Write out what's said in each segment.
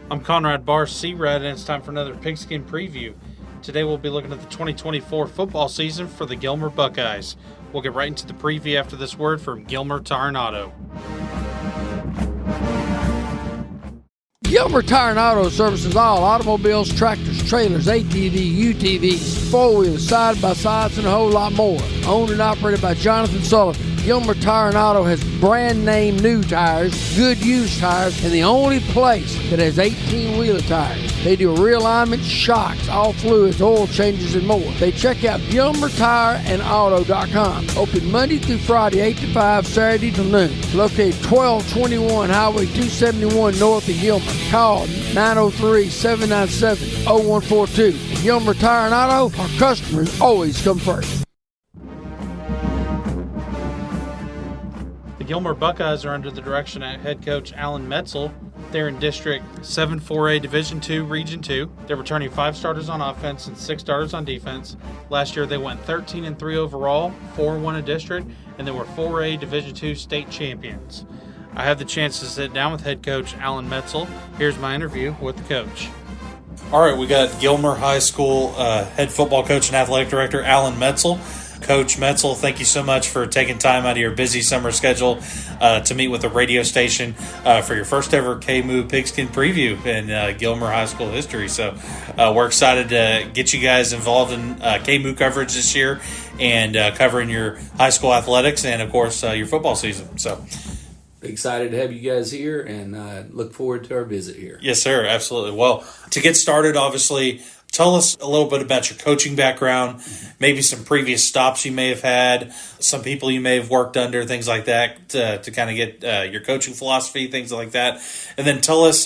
I'm Conrad Bahr, C-Red, and it's time for another Pigskin preview. Today we'll be looking at the 2024 football season for the Gilmer Buckeyes. We'll get right into the preview after this word from Gilmer Tire and Auto. Gilmer Tire and Auto services all automobiles, tractors, trailers, ATV, UTVs, four-wheelers, side-by-sides, and a whole lot more. Owned and operated by Jonathan Sullivan. Gilmer Tire and Auto has brand name new tires, good used tires, and the only place that has 18-wheeler tires. They do realignment, shocks, all fluids, oil changes, and more. They check out GilmerTireandAuto.com. Open Monday through Friday, 8 to 5, Saturday till noon. Located 1221 Highway 271 north of Gilmer. Call 903-797-0142. Gilmer Tire and Auto, our customers always come first. The Gilmer Buckeyes are under the direction of head coach Alan Metzel. They're in District 7-4A Division II, Region 2. They're returning 5 starters on offense and 6 starters on defense. Last year they went 13-3 overall, 4-1 in district, and they were 4A Division II state champions. I had the chance to sit down with head coach Alan Metzel. Here's my interview with the coach. All right, we got Gilmer High School head football coach and athletic director Alan Metzel. Coach Metzel, thank you so much for taking time out of your busy summer schedule to meet with the radio station for your first ever KMOO Pigskin preview in Gilmer High School history. So we're excited to get you guys involved in KMOO coverage this year and covering your high school athletics and, of course, your football season. So excited to have you guys here and look forward to our visit here. Yes, sir. Absolutely. Well, to get started, obviously, tell us a little bit about your coaching background, maybe some previous stops you may have had, some people you may have worked under, things like that, to kind of get your coaching philosophy, things like that. And then tell us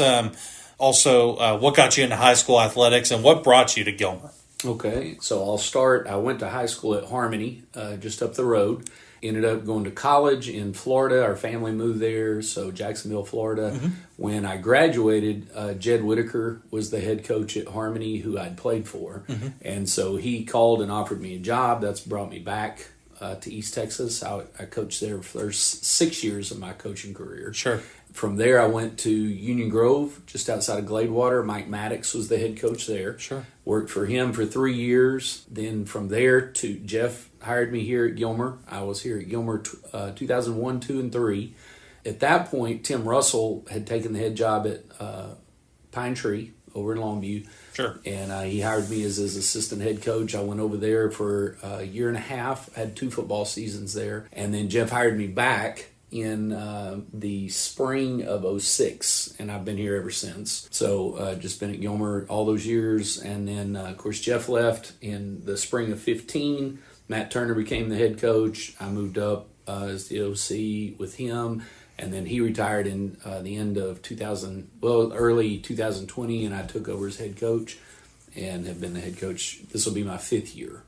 also what got you into high school athletics and what brought you to Gilmer. Okay, so I'll start. I went to high school at Harmony, just up the road. Ended up going to college in Florida. Our family moved there, so Jacksonville, Florida. Mm-hmm. When I graduated, Jed Whitaker was the head coach at Harmony who I'd played for. Mm-hmm. And so he called and offered me a job. That's brought me back to East Texas. I coached there for the first 6 years of my coaching career. Sure. From there, I went to Union Grove, just outside of Gladewater. Mike Maddox was the head coach there. Sure. Worked for him for 3 years. Then from there to Jeff hired me here at Gilmer. I was here at Gilmer 2001, 2, and 3. At that point, Tim Russell had taken the head job at Pine Tree over in Longview. Sure. And he hired me as his assistant head coach. I went over there for a year and a half, had 2 football seasons there. And then Jeff hired me back in the spring of 06, and I've been here ever since. So just been at Gilmer all those years. And then, of course, Jeff left in the spring of 15. Matt Turner became the head coach. I moved up as the OC with him, and then he retired in the end of early 2020, and I took over as head coach and have been the head coach. This will be my 5th year.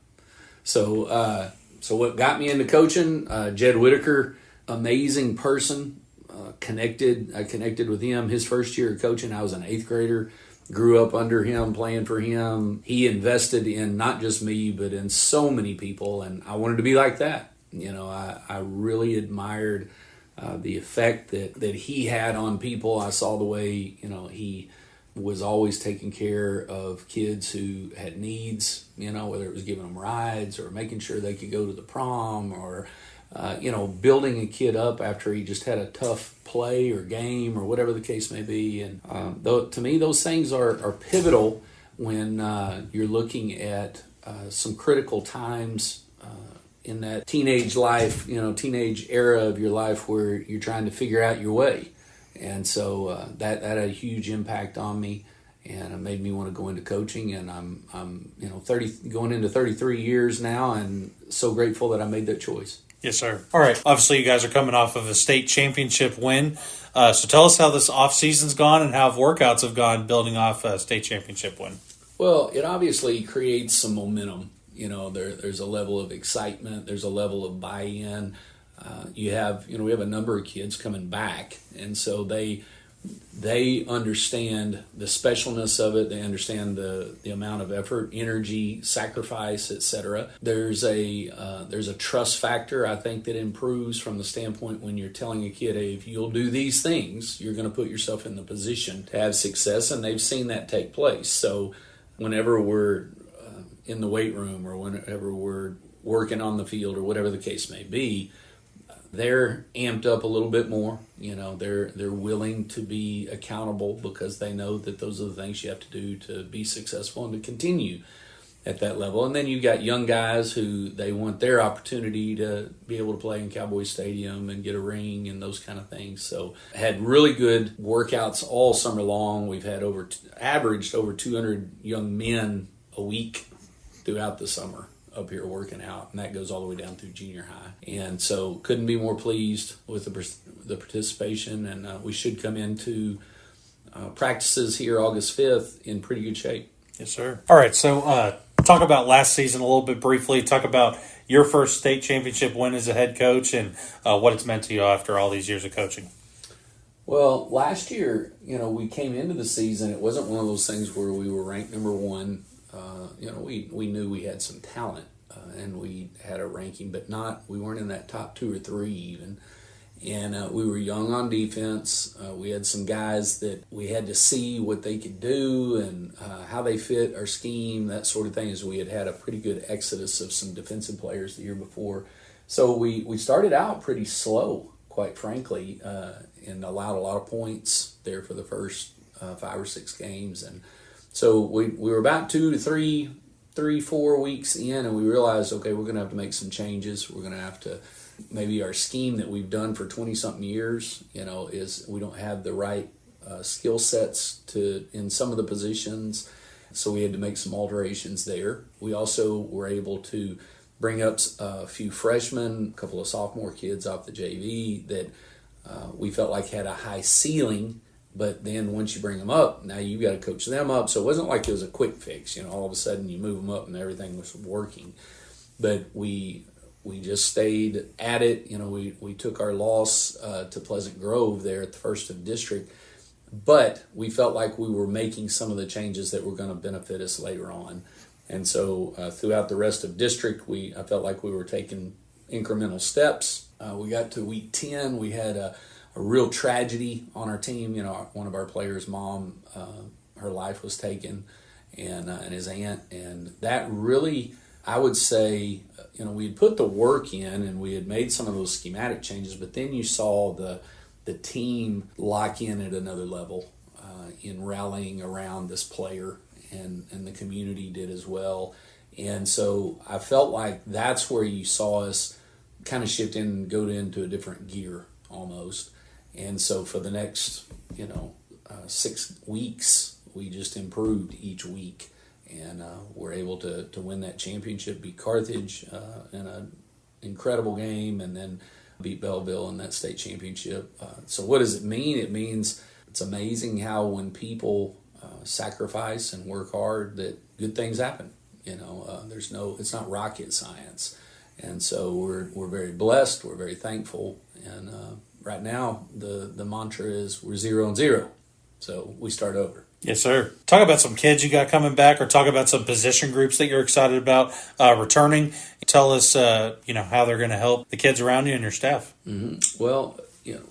So what got me into coaching, Jed Whitaker, amazing person, I connected with him. His first year of coaching, I was an 8th grader. Grew up under him, playing for him. He invested in not just me, but in so many people, and I wanted to be like that. You know, I really admired the effect that he had on people. I saw the way, he was always taking care of kids who had needs, whether it was giving them rides or making sure they could go to the prom or building a kid up after he just had a tough play or game or whatever the case may be. And to me, those things are pivotal when you're looking at some critical times in that teenage life, teenage era of your life where you're trying to figure out your way. And so that had a huge impact on me, and it made me want to go into coaching. And I'm 30 going into 33 years now, and so grateful that I made that choice. Yes, sir. All right. Obviously, you guys are coming off of a state championship win. So tell us how this off-season's gone and how workouts have gone building off a state championship win. Well, it obviously creates some momentum. There's a level of excitement. There's a level of buy-in. We have a number of kids coming back, and so they they understand the specialness of it. They understand the amount of effort, energy, sacrifice, etc. There's a trust factor, I think, that improves from the standpoint when you're telling a kid, hey, if you'll do these things, you're going to put yourself in the position to have success, and they've seen that take place. So whenever we're in the weight room or whenever we're working on the field or whatever the case may be, they're amped up a little bit more. They're willing to be accountable because they know that those are the things you have to do to be successful and to continue at that level. And then you got young guys who they want their opportunity to be able to play in Cowboy Stadium and get a ring and those kind of things. So had really good workouts all summer long. We've had averaged over 200 young men a week throughout the summer up here working out, and that goes all the way down through junior high. And so couldn't be more pleased with the participation, and we should come into practices here August 5th in pretty good shape. Yes, sir. All right, so talk about last season a little bit briefly. Talk about your first state championship win as a head coach and what it's meant to you after all these years of coaching. Well, last year, we came into the season, it wasn't one of those things where we were ranked number one. We knew we had some talent and we had a ranking, but we weren't in that top 2 or 3 even. And we were young on defense. We had some guys that we had to see what they could do and how they fit our scheme, that sort of thing, as we had a pretty good exodus of some defensive players the year before. So we started out pretty slow, quite frankly, and allowed a lot of points there for the first 5 or 6 games. And so we were about 2 to 3, 4 weeks in, and we realized, okay, we're going to have to make some changes. We're going to have to, maybe our scheme that we've done for 20-something years, is we don't have the right skill sets in some of the positions. So we had to make some alterations there. We also were able to bring up a few freshmen, a couple of sophomore kids off the JV that we felt like had a high ceiling. But then once you bring them up, now you've got to coach them up. So it wasn't like it was a quick fix. All of a sudden you move them up and everything was working. But we just stayed at it. We took our loss to Pleasant Grove there at the first of district. But we felt like we were making some of the changes that were going to benefit us later on. And so throughout the rest of district, I felt like we were taking incremental steps. We got to week 10. We had a real tragedy on our team. One of our players' mom, her life was taken, and his aunt, and that really, I would say, we had put the work in and we had made some of those schematic changes, but then you saw the team lock in at another level in rallying around this player, and the community did as well. And so I felt like that's where you saw us kind of shift in and go into a different gear almost. And so for the next, 6 weeks, we just improved each week, and were able to win that championship, beat Carthage in an incredible game, and then beat Belleville in that state championship. So what does it mean? It means it's amazing how when people sacrifice and work hard, that good things happen. It's not rocket science. And so we're very blessed, we're very thankful, and right now the mantra is we're 0-0, so we start over. Yes, sir. Talk about some kids you got coming back, or talk about some position groups that you're excited about returning. Tell us, how they're going to help the kids around you and your staff. Mm-hmm. Well,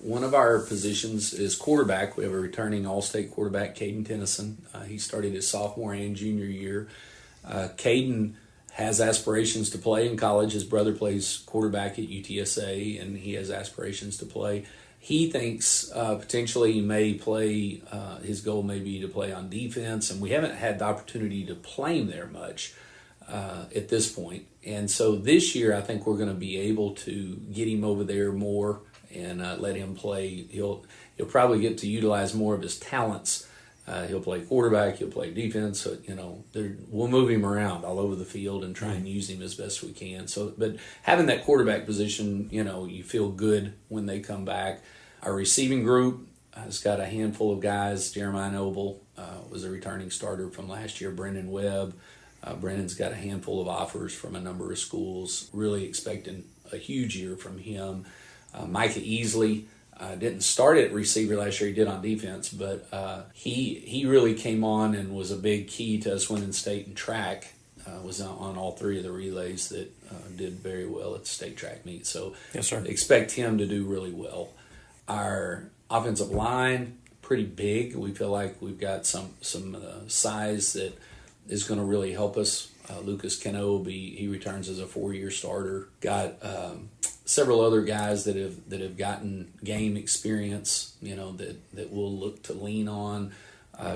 one of our positions is quarterback. We have a returning All-State quarterback, Caden Tennyson. He started his sophomore and junior year. Caden has aspirations to play in college. His brother plays quarterback at UTSA, and he has aspirations to play. He thinks potentially he may play, his goal may be to play on defense, and we haven't had the opportunity to play him there much at this point. And so this year I think we're going to be able to get him over there more and let him play. He'll probably get to utilize more of his talents. He'll play quarterback, he'll play defense. So, we'll move him around all over the field and try and use him as best we can. So, but having that quarterback position, you feel good when they come back. Our receiving group has got a handful of guys. Jeremiah Noble was a returning starter from last year. Brendan Webb. Brendan's got a handful of offers from a number of schools. Really expecting a huge year from him. Micah Easley Didn't start at receiver last year. He did on defense, but he really came on and was a big key to us winning state and track. Was on all three of the relays that did very well at the state track meet. So yes, sir. Expect him to do really well. Our offensive line, pretty big. We feel like we've got some size that is going to really help us. Lucas Keno he returns as a 4-year starter. Got several other guys that have gotten game experience, that we'll look to lean on.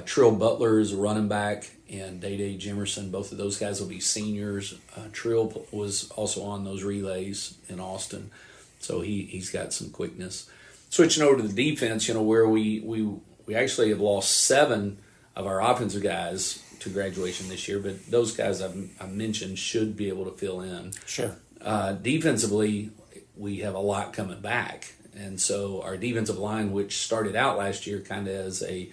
Trill Butler is a running back, and Day Jimerson, both of those guys will be seniors. Trill was also on those relays in Austin, so he's got some quickness. Switching over to the defense, where we actually have lost 7 of our offensive guys to graduation this year, but those guys I mentioned should be able to fill in. Sure. Defensively, we have a lot coming back, and so our defensive line, which started out last year kind of as a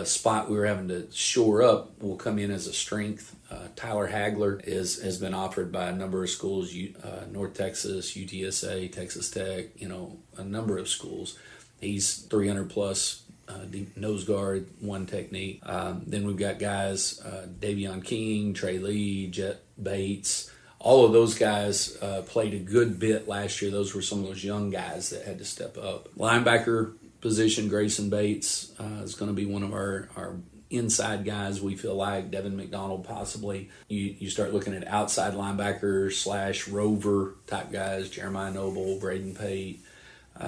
spot we were having to shore up, will come in as a strength. Tyler Hagler has been offered by a number of schools, North Texas, UTSA, Texas Tech, a number of schools. He's 300-plus nose guard, one technique. Then we've got guys, Davion King, Trey Lee, Jet Bates. All of those guys played a good bit last year. Those were some of those young guys that had to step up. Linebacker position, Grayson Bates is going to be one of our inside guys. We feel like Devin McDonald possibly. You start looking at outside linebackers / rover type guys, Jeremiah Noble, Braden Pate.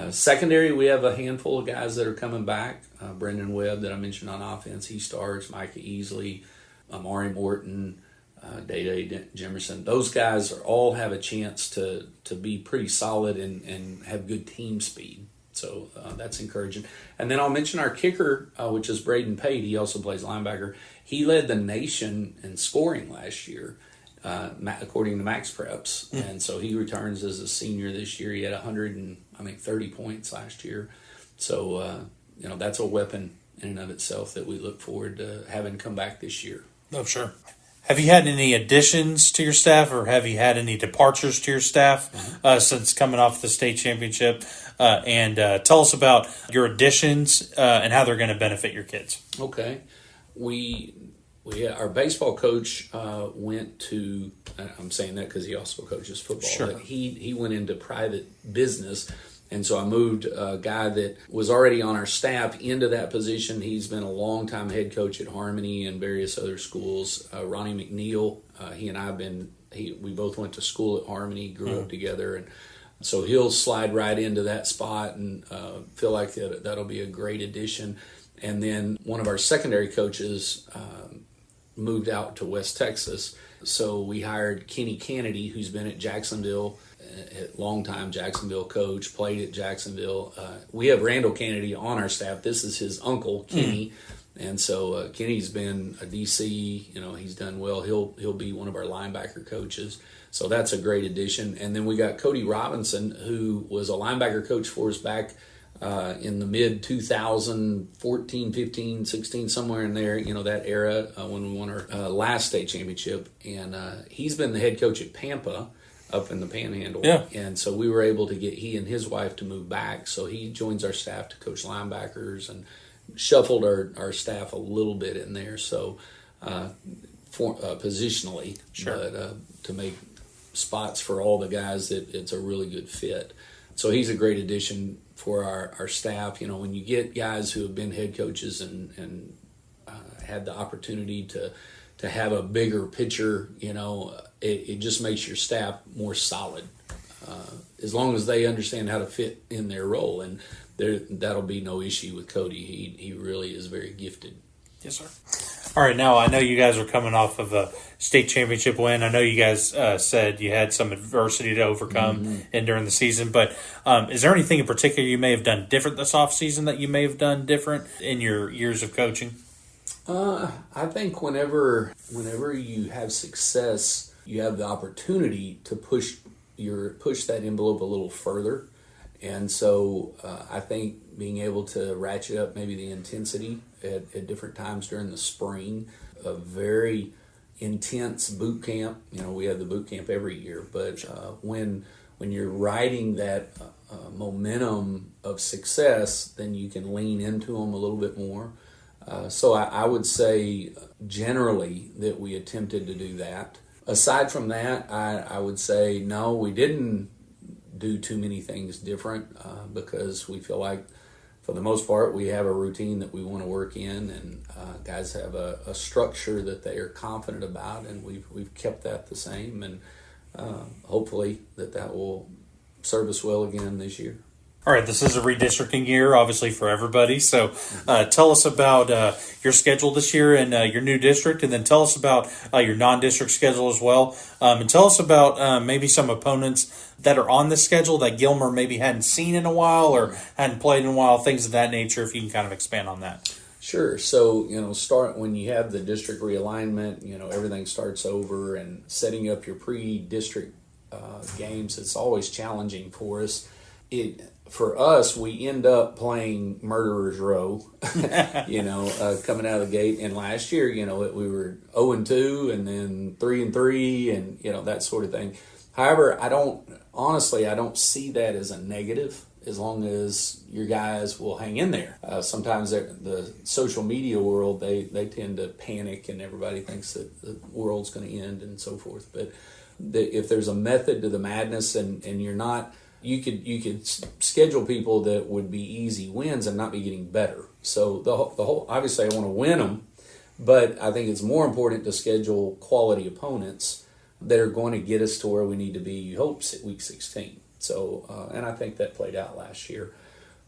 Secondary, we have a handful of guys that are coming back. Brendan Webb that I mentioned on offense, he starts. Micah Easley, Amari Morton, Day Jimerson. Those guys all have a chance to be pretty solid and have good team speed. So that's encouraging. And then I'll mention our kicker, which is Braden Pate. He also plays linebacker. He led the nation in scoring last year, according to Max Preps. And so he returns as a senior this year. He had 130 points last year. So, that's a weapon in and of itself that we look forward to having come back this year. Oh, sure. Have you had any additions to your staff, or have you had any departures to your staff since coming off the state championship? And tell us about your additions and how they're going to benefit your kids. Okay. Our baseball coach went to, I'm saying that because he also coaches football. Sure. But he went into private business, and so I moved a guy that was already on our staff into that position. He's been a long-time head coach at Harmony and various other schools. Ronnie McNeil, he and I we both went to school at Harmony, grew up together, and so he'll slide right into that spot, and feel like that'll be a great addition. And then one of our secondary coaches moved out to West Texas, so we hired Kenny Kennedy, who's been at Jacksonville, a long-time Jacksonville coach, played at Jacksonville. We have Randall Kennedy on our staff. This is his uncle, Kenny. And so Kenny's been a DC. He's done well. He'll be one of our linebacker coaches. So that's a great addition. And then we got Cody Robinson, who was a linebacker coach for us back in the mid-2014, 15, 16, somewhere in there, that era when we won our last state championship. And he's been the head coach at Pampa up in the Panhandle. Yeah. And so we were able to get he and his wife to move back. So he joins our staff to coach linebackers and shuffled our staff a little bit in there. So positionally, sure. But to make spots for all the guys that it's a really good fit. So he's a great addition for our staff. When you get guys who have been head coaches and had the opportunity to have a bigger picture, it just makes your staff more solid. As long as they understand how to fit in their role, and that'll be no issue with Cody. He really is very gifted. Yes, sir. All right, now I know you guys are coming off of a state championship win. I know you guys said you had some adversity to overcome and during the season, but is there anything in particular you may have done different this offseason that you may have done different in your years of coaching? I think whenever you have success, you have the opportunity to push that envelope a little further. And so I think being able to ratchet up maybe the intensity at different times during the spring, a very intense boot camp. We have the boot camp every year, but when you're riding that momentum of success, then you can lean into them a little bit more. So I would say generally that we attempted to do that. Aside from that, I would say no, we didn't do too many things different because we feel like for the most part we have a routine that we want to work in, and guys have a structure that they are confident about, and we've kept that the same, and hopefully that will serve us well again this year. All right, this is a redistricting year, obviously, for everybody. So tell us about your schedule this year and your new district, and then tell us about your non-district schedule as well. And tell us about maybe some opponents that are on the schedule that Gilmer maybe hadn't seen in a while or hadn't played in a while, things of that nature, if you can kind of expand on that. Sure. So, start when you have the district realignment, everything starts over, and setting up your pre-district games, it's always challenging for us. For us, we end up playing Murderer's Row, coming out of the gate. And last year, we were 0-2 and then 3-3 and, that sort of thing. However, I don't see that as a negative as long as your guys will hang in there. Sometimes the social media world, they tend to panic and everybody thinks that the world's going to end and so forth. But if there's a method to the madness and you're not... You could schedule people that would be easy wins and not be getting better. So the whole obviously I want to win them, but I think it's more important to schedule quality opponents that are going to get us to where we need to be. You hope week 16. So and I think that played out last year.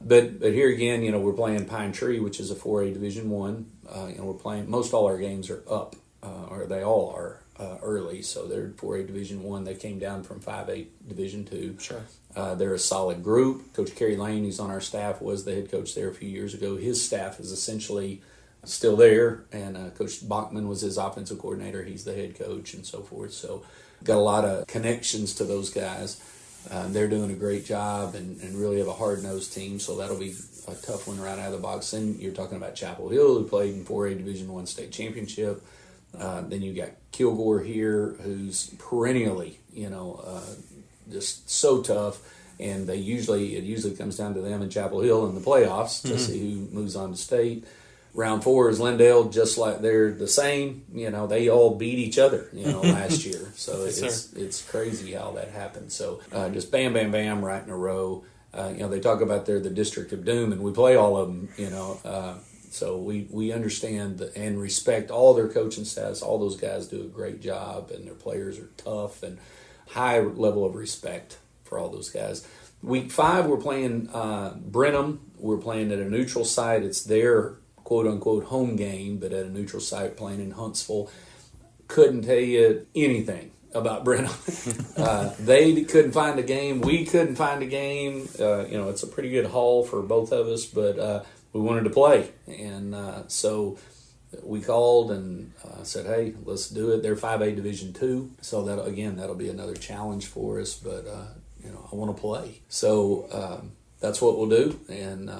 But here again, we're playing Pine Tree, which is a 4A Division I. We're playing most all our games are up, or they all are. Early, so they're 4A Division I. They came down from 5A Division II. Sure. They're a solid group. Coach Kerry Lane, who's on our staff, was the head coach there a few years ago. His staff is essentially still there, and Coach Bachman was his offensive coordinator. He's the head coach and so forth. So got a lot of connections to those guys. They're doing a great job and really have a hard-nosed team, so that'll be a tough one right out of the box. Then you're talking about Chapel Hill, who played in 4A Division I state championship. Then you got Kilgore here, who's perennially, just so tough, and it usually comes down to them in Chapel Hill in the playoffs to see who moves on to state. Round 4 is Lindale, just like they're the same. They all beat each other, last year. So it's crazy how that happened. So just bam, bam, bam, right in a row. They talk about they're the District of Doom, and we play all of them. So we understand and respect all their coaching staffs. All those guys do a great job, and their players are tough and high level of respect for all those guys. Week 5, we're playing Brenham. We're playing at a neutral site. It's their quote-unquote home game, but at a neutral site playing in Huntsville. Couldn't tell you anything about Brenham. They couldn't find a game. We couldn't find a game. It's a pretty good haul for both of us, but... we wanted to play, and so we called and said, hey, let's do it. They're 5A Division II, so that'll be another challenge for us, but I want to play. So that's what we'll do, and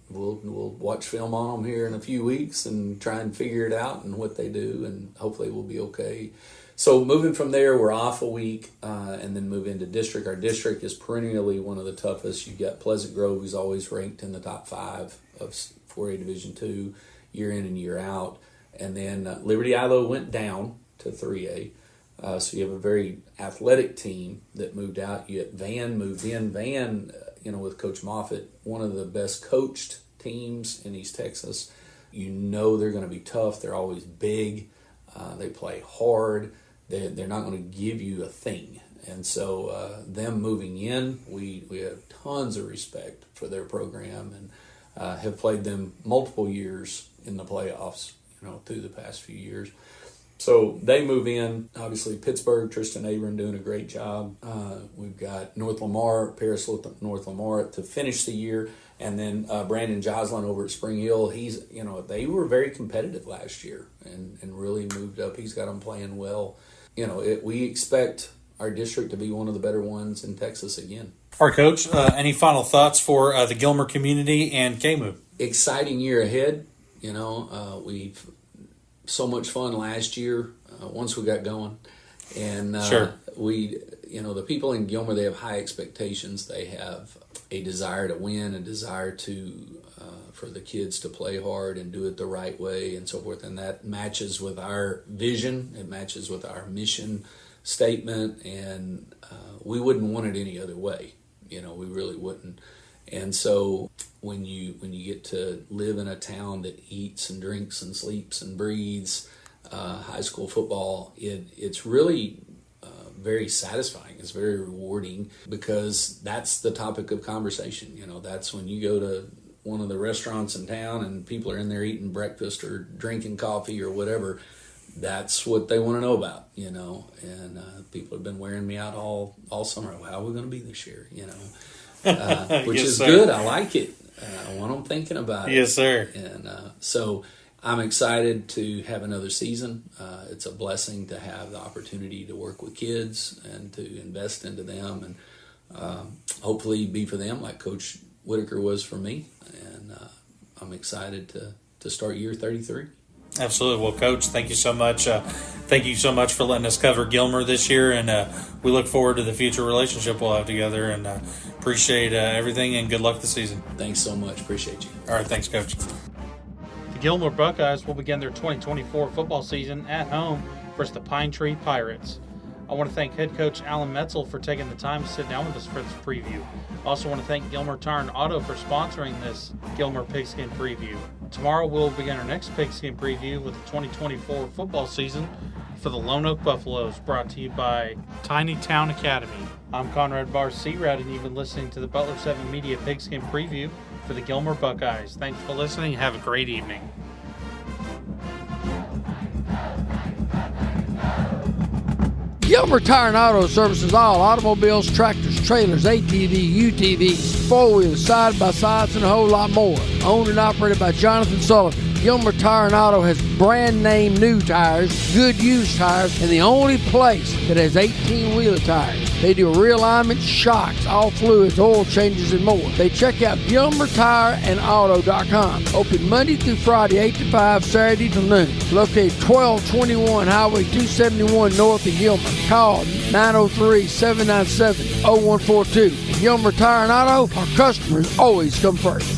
we'll watch film on them here in a few weeks and try and figure it out and what they do, and hopefully we'll be okay. So moving from there, we're off a week and then move into district. Our district is perennially one of the toughest. You've got Pleasant Grove, who's always ranked in the top 5 of 4A Division II, year in and year out. And then Liberty Ilo went down to 3A. So you have a very athletic team that moved out. You had Van moved in. Van, with Coach Moffitt, one of the best coached teams in East Texas. They're going to be tough. They're always big. They play hard. They're not going to give you a thing. And so them moving in, we have tons of respect for their program and have played them multiple years in the playoffs, through the past few years. So they move in. Obviously, Pittsburgh, Tristan Abram doing a great job. We've got North Lamar, Paris North Lamar to finish the year. And then Brandon Joslin over at Spring Hill. They were very competitive last year and really moved up. He's got them playing well. We expect our district to be one of the better ones in Texas again. All right, Coach, any final thoughts for the Gilmer community and KMOO? Exciting year ahead. We've so much fun last year once we got going. And sure. the people in Gilmer, they have high expectations. They have a desire to win, a desire to for the kids to play hard and do it the right way and so forth. And that matches with our vision. It matches with our mission statement, and we wouldn't want it any other way. We really wouldn't. And so when you get to live in a town that eats and drinks and sleeps and breathes high school football, it's really very satisfying. It's very rewarding, because that's the topic of conversation. That's when you go to one of the restaurants in town and people are in there eating breakfast or drinking coffee or whatever. That's what they want to know about, and people have been wearing me out all summer. How are we going to be this year, which Yes, is sir. good. I like it. I want them thinking about it. Yes, sir. And so I'm excited to have another season. It's a blessing to have the opportunity to work with kids and to invest into them, and hopefully be for them like Coach Whitaker was for me. And I'm excited to start year 33. Absolutely. Well, Coach, thank you so much. Thank you so much for letting us cover Gilmer this year, and we look forward to the future relationship we'll have together, and appreciate everything, and good luck this season. Thanks so much. Appreciate you. All right. Thanks, Coach. The Gilmer Buckeyes will begin their 2024 football season at home versus the Pine Tree Pirates. I want to thank head coach Alan Metzel for taking the time to sit down with us for this preview. I also want to thank Gilmer Tire and Auto for sponsoring this Gilmer Pigskin preview. Tomorrow we'll begin our next Pigskin preview with the 2024 football season for the Lone Oak Buffaloes, brought to you by Tiny Town Academy. I'm Conrad Bahr, C-Rat, and you've been listening to the Butler7media Pigskin preview for the Gilmer Buckeyes. Thanks for listening. Have a great evening. Gilmer Tire and Auto services all automobiles, tractors, trailers, ATV, UTVs, four-wheelers, side-by-sides, and a whole lot more. Owned and operated by Jonathan Sullivan, Gilmer Tire and Auto has brand name new tires, good used tires, and the only place that has 18-wheeler tires. They do realignment, shocks, all fluids, oil changes, and more. They check out GilmerTireandAuto.com. Open Monday through Friday, 8 to 5, Saturday till noon. Located 1221 Highway 271 north of Gilmer. Call 903-797-0142. Gilmer Tire and Auto, our customers always come first.